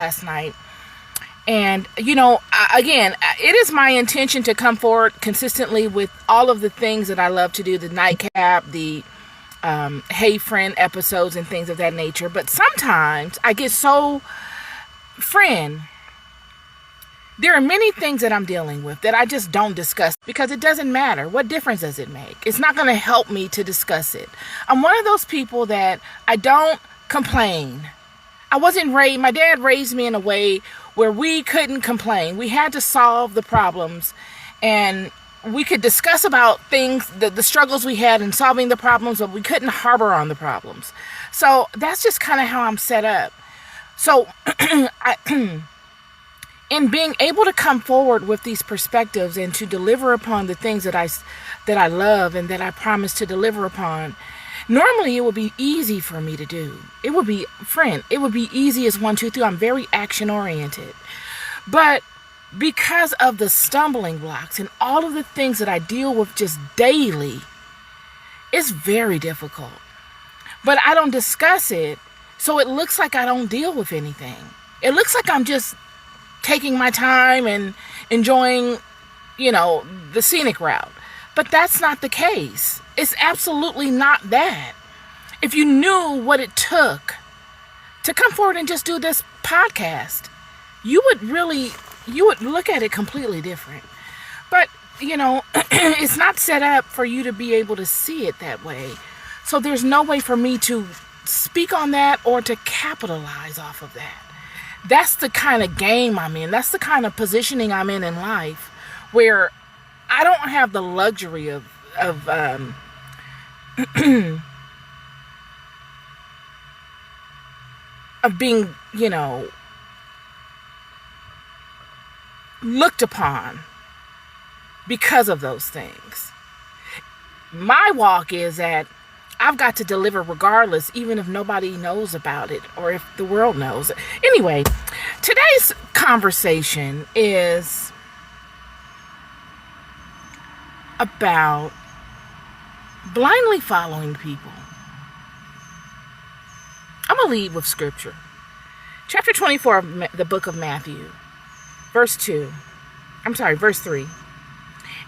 last night. And, again, it is my intention to come forward consistently with all of the things that I love to do, the nightcap, the Hey Friend episodes and things of that nature. But sometimes I get so, friend, there are many things that I'm dealing with that I just don't discuss because it doesn't matter. What difference does it make? It's not going to help me to discuss it. I'm one of those people that I don't complain. I wasn't raised, my dad raised me in a way where we couldn't complain. We had to solve the problems, and we could discuss about things, the struggles we had in solving the problems, but we couldn't harbor on the problems. So that's just kind of how I'm set up. So in being able to come forward with these perspectives and to deliver upon the things that I love and that I promise to deliver upon, normally it would be easy for me to do. It would be easy as 1, 2, 3. I'm very action oriented. But because of the stumbling blocks and all of the things that I deal with just daily, it's very difficult. But I don't discuss it, so it looks like I don't deal with anything. It looks like I'm just taking my time and enjoying, the scenic route. But that's not the case. It's absolutely not that. If you knew what it took to come forward and just do this podcast, you would look at it completely different. But, it's not set up for you to be able to see it that way. So there's no way for me to speak on that or to capitalize off of that. That's the kind of game I'm in. That's the kind of positioning I'm in life, where I don't have the luxury of of being, looked upon because of those things. My walk is that I've got to deliver regardless, even if nobody knows about it or if the world knows. Anyway, today's conversation is about blindly following people. I'm going to lead with scripture. Chapter 24 of the book of Matthew, verse 3.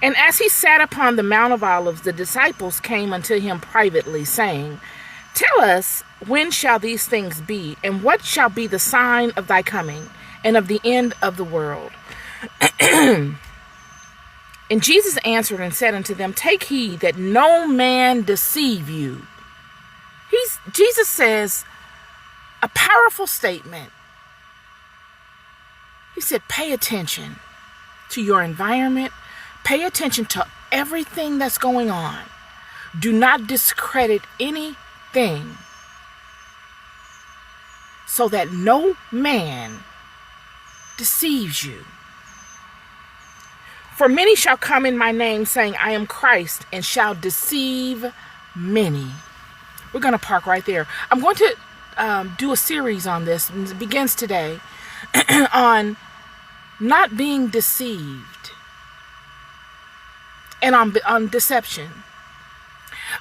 And as he sat upon the Mount of Olives, the disciples came unto him privately, saying, Tell us, when shall these things be? And what shall be the sign of thy coming and of the end of the world? And Jesus answered and said unto them, Take heed that no man deceive you. Jesus says a powerful statement. He said, pay attention to your environment. Pay attention to everything that's going on. Do not discredit anything, so that no man deceives you. For many shall come in my name, saying, I am Christ, and shall deceive many. We're going to park right there. I'm going to do a series on this, and it begins today, on not being deceived and on deception.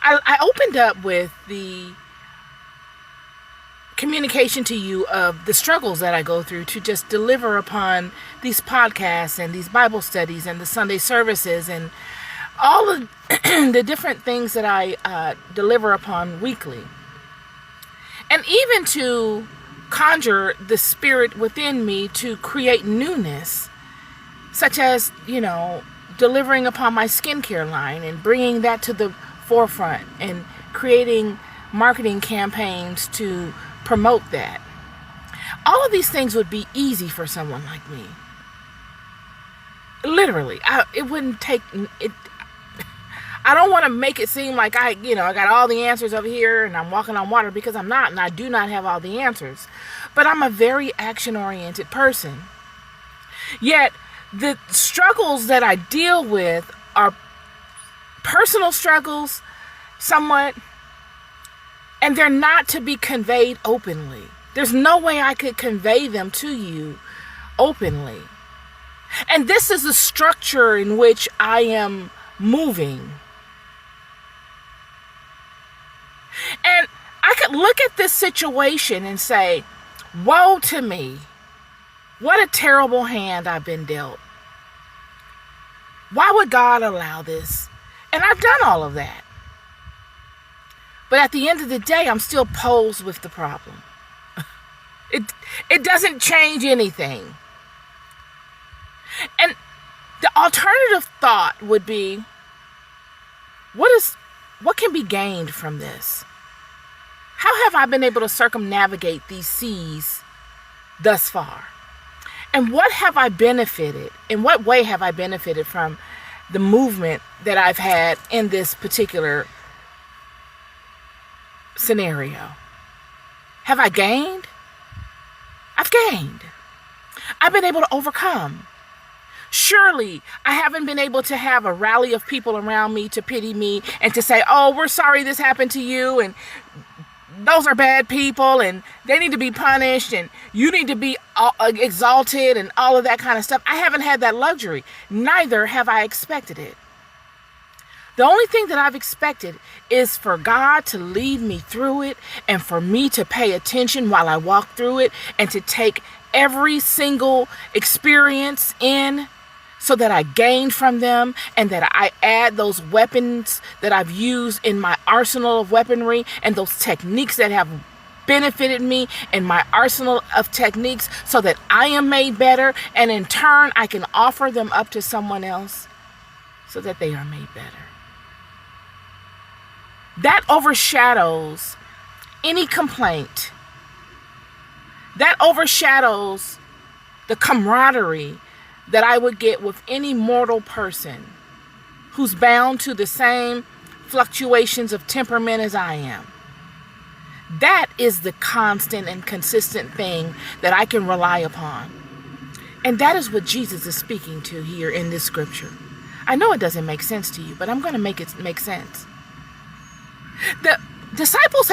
I opened up with the communication to you of the struggles that I go through to just deliver upon these podcasts and these Bible studies and the Sunday services and all of the different things that I deliver upon weekly. And even to conjure the spirit within me to create newness, such as, delivering upon my skincare line and bringing that to the forefront and creating marketing campaigns to promote that. All of these things would be easy for someone like me. Literally, it wouldn't take it. I don't want to make it seem like I got all the answers over here and I'm walking on water, because I'm not, and I do not have all the answers. But I'm a very action-oriented person. Yet, the struggles that I deal with are personal struggles, somewhat, and they're not to be conveyed openly. There's no way I could convey them to you openly. And this is the structure in which I am moving. And I could look at this situation and say, woe to me. What a terrible hand I've been dealt. Why would God allow this? And I've done all of that. But at the end of the day, I'm still posed with the problem. It doesn't change anything. And the alternative thought would be, what can be gained from this? How have I been able to circumnavigate these seas thus far? And what have I benefited? In what way have I benefited from the movement that I've had in this particular scenario? Have I gained? I've gained. I've been able to overcome. Surely I haven't been able to have a rally of people around me to pity me and to say, oh, we're sorry this happened to you, and those are bad people and they need to be punished and you need to be exalted and all of that kind of stuff. I haven't had that luxury. Neither have I expected it. The only thing that I've expected is for God to lead me through it and for me to pay attention while I walk through it and to take every single experience in so that I gain from them and that I add those weapons that I've used in my arsenal of weaponry and those techniques that have benefited me in my arsenal of techniques so that I am made better, and in turn I can offer them up to someone else so that they are made better. That overshadows any complaint. That overshadows the camaraderie that I would get with any mortal person who's bound to the same fluctuations of temperament as I am. That is the constant and consistent thing that I can rely upon. And that is what Jesus is speaking to here in this scripture. I know it doesn't make sense to you, but I'm going to make it make sense. The disciples